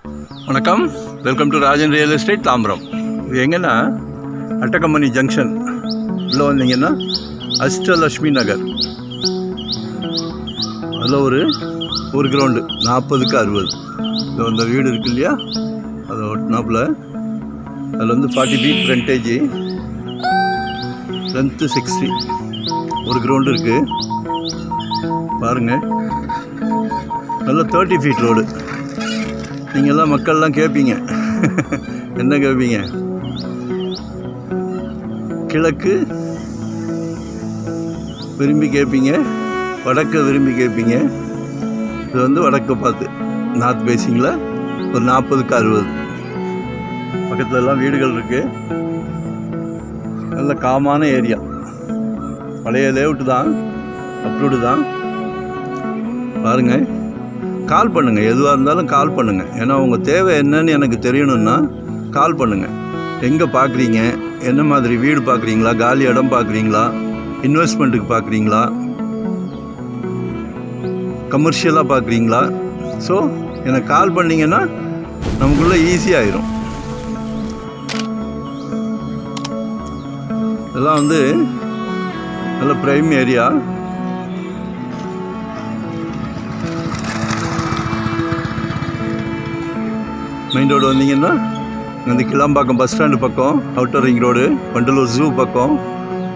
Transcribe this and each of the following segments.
வணக்கம், welcome to Rajan real estate Tambaram. இது எங்கன்னா அட்டகம்பனி ஜங்ஷன் உள்ளே வந்தீங்கன்னா அஷ்டலட்சுமி நகர், அதில் ஒரு கிரவுண்டு 40க்கு 60. இது அந்த வீடு இருக்கு இல்லையா, அதை ஒட்டினாப்பில் அதில் வந்து 40 feet ஃப்ரண்டேஜ், லென்த்து 60. ஒரு கிரவுண்டு இருக்குது பாருங்கள். நல்ல 30 feet ரோடு. நீங்கள்லாம் மக்கள்லாம் கேட்பீங்க, என்ன கேட்பீங்க? கிழக்கு விரும்பி கேட்பீங்க, வடக்கு விரும்பி கேட்பீங்க. இது வந்து வடக்கு பார்த்து நார்த் பேசிங்கில் ஒரு 40க்கு 60. பக்கத்துலலாம் வீடுகள் இருக்குது. நல்ல காமான ஏரியா. பழைய லேஅவுட்டு தான், அப்ரூவ்டு தான். பாருங்கள், கால் பண்ணுங்கள். எதுவாக இருந்தாலும் கால் பண்ணுங்கள். ஏன்னா உங்கள் தேவை என்னன்னு எனக்கு தெரியணுன்னா கால் பண்ணுங்கள். எங்கே பார்க்குறீங்க, என்ன மாதிரி வீடு பார்க்குறீங்களா, காலி இடம் பார்க்குறீங்களா, இன்வெஸ்ட்மெண்ட்டுக்கு பார்க்குறீங்களா, கமர்ஷியலாக பார்க்குறீங்களா? ஸோ எனக்கு கால் பண்ணிங்கன்னா நமக்குள்ளே ஈஸியாகிடும். இதெல்லாம் வந்து நல்ல ப்ரைம் ஏரியா. மெயின் ரோடு வந்தீங்கன்னா இந்த கிளாம்பாக்கம் பஸ் ஸ்டாண்டு பக்கம், outer ring road, Vandalur zoo பக்கம்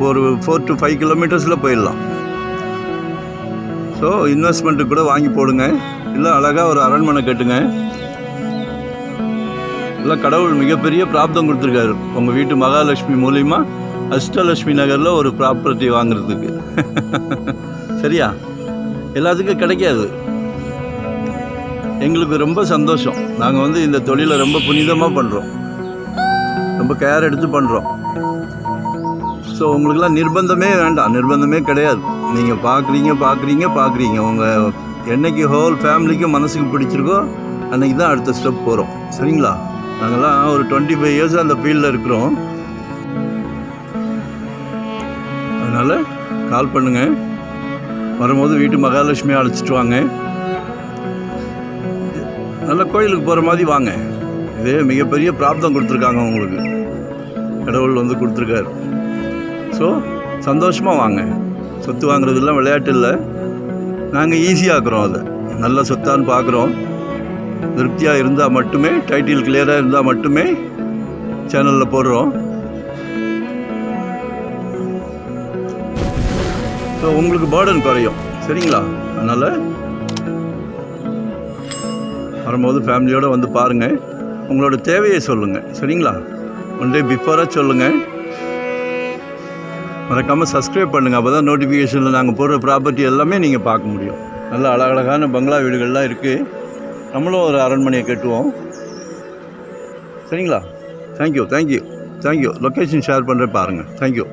ஒரு 4 to 5 kilometers போயிடலாம். ஸோ இன்வெஸ்ட்மெண்ட்டுக்கு கூட வாங்கி போடுங்க. இல்லை அழகாக ஒரு அரண்மனை கட்டுங்க. இல்லை கடவுள் மிகப்பெரிய பிராப்தம் கொடுத்துருக்காரு உங்கள் வீட்டு மகாலட்சுமி மூலிமா அஷ்டலட்சுமி நகரில் ஒரு ப்ராப்பர்ட்டி வாங்குறதுக்கு. சரியா? எல்லாத்துக்கும் கிடைக்காது. எங்களுக்கு ரொம்ப சந்தோஷம். நாங்கள் வந்து இந்த தொழிலை ரொம்ப புனிதமாக பண்ணுறோம், ரொம்ப கேர் எடுத்து பண்ணுறோம். ஸோ உங்களுக்கெல்லாம் நிர்பந்தமே வேண்டாம், நிர்பந்தமே கிடையாது. நீங்கள் பார்க்குறீங்க. உங்கள் என்னைக்கு ஹோல் ஃபேமிலிக்கும் மனசுக்கு பிடிச்சிருக்கோ அன்றைக்கி தான் அடுத்த ஸ்டெப் போகிறோம். சரிங்களா? நாங்கள்லாம் ஒரு 25 years அந்த ஃபீல்டில் இருக்கிறோம். அதனால் கால் பண்ணுங்கள். வரும்போது வீட்டு மகாலட்சுமியை அழைச்சிட்டு வாங்க. நல்ல கோயிலுக்கு போகிற மாதிரி வாங்க. இது மிகப்பெரிய பிராப்தம் கொடுத்துருக்காங்க உங்களுக்கு, கடவுள் வந்து கொடுத்துருக்காரு. ஸோ சந்தோஷமாக வாங்க. சொத்து வாங்குறதுலாம் விளையாட்டு இல்லை. நாங்கள் ஈஸியாக்குறோம். அதை நல்ல சொத்தான்னு பார்க்குறோம். திருப்தியாக இருந்தால் மட்டுமே, டைட்டில் கிளியராக இருந்தால் மட்டுமே சேனலில் போடுறோம். ஸோ உங்களுக்கு பேர்டன் குறையும். சரிங்களா? அதனால் வரும்போது ஃபேமிலியோடு வந்து பாருங்கள். உங்களோட தேவையை சொல்லுங்கள். சரிங்களா? 1 day பிஃபோராக சொல்லுங்கள். மறக்காமல் சப்ஸ்கிரைப் பண்ணுங்கள். அப்போ தான் நோட்டிஃபிகேஷனில் நாங்கள் போடுற ப்ராப்பர்ட்டி எல்லாமே நீங்கள் பார்க்க முடியும். நல்ல அழகழகான பங்களா வீடுகள்லாம் இருக்குது. நம்மளும் ஒரு அரண்மனையை கட்டுவோம். சரிங்களா? தேங்க்யூ. லொக்கேஷன் ஷேர் பண்ணுறேன் பாருங்கள். தேங்க்யூ.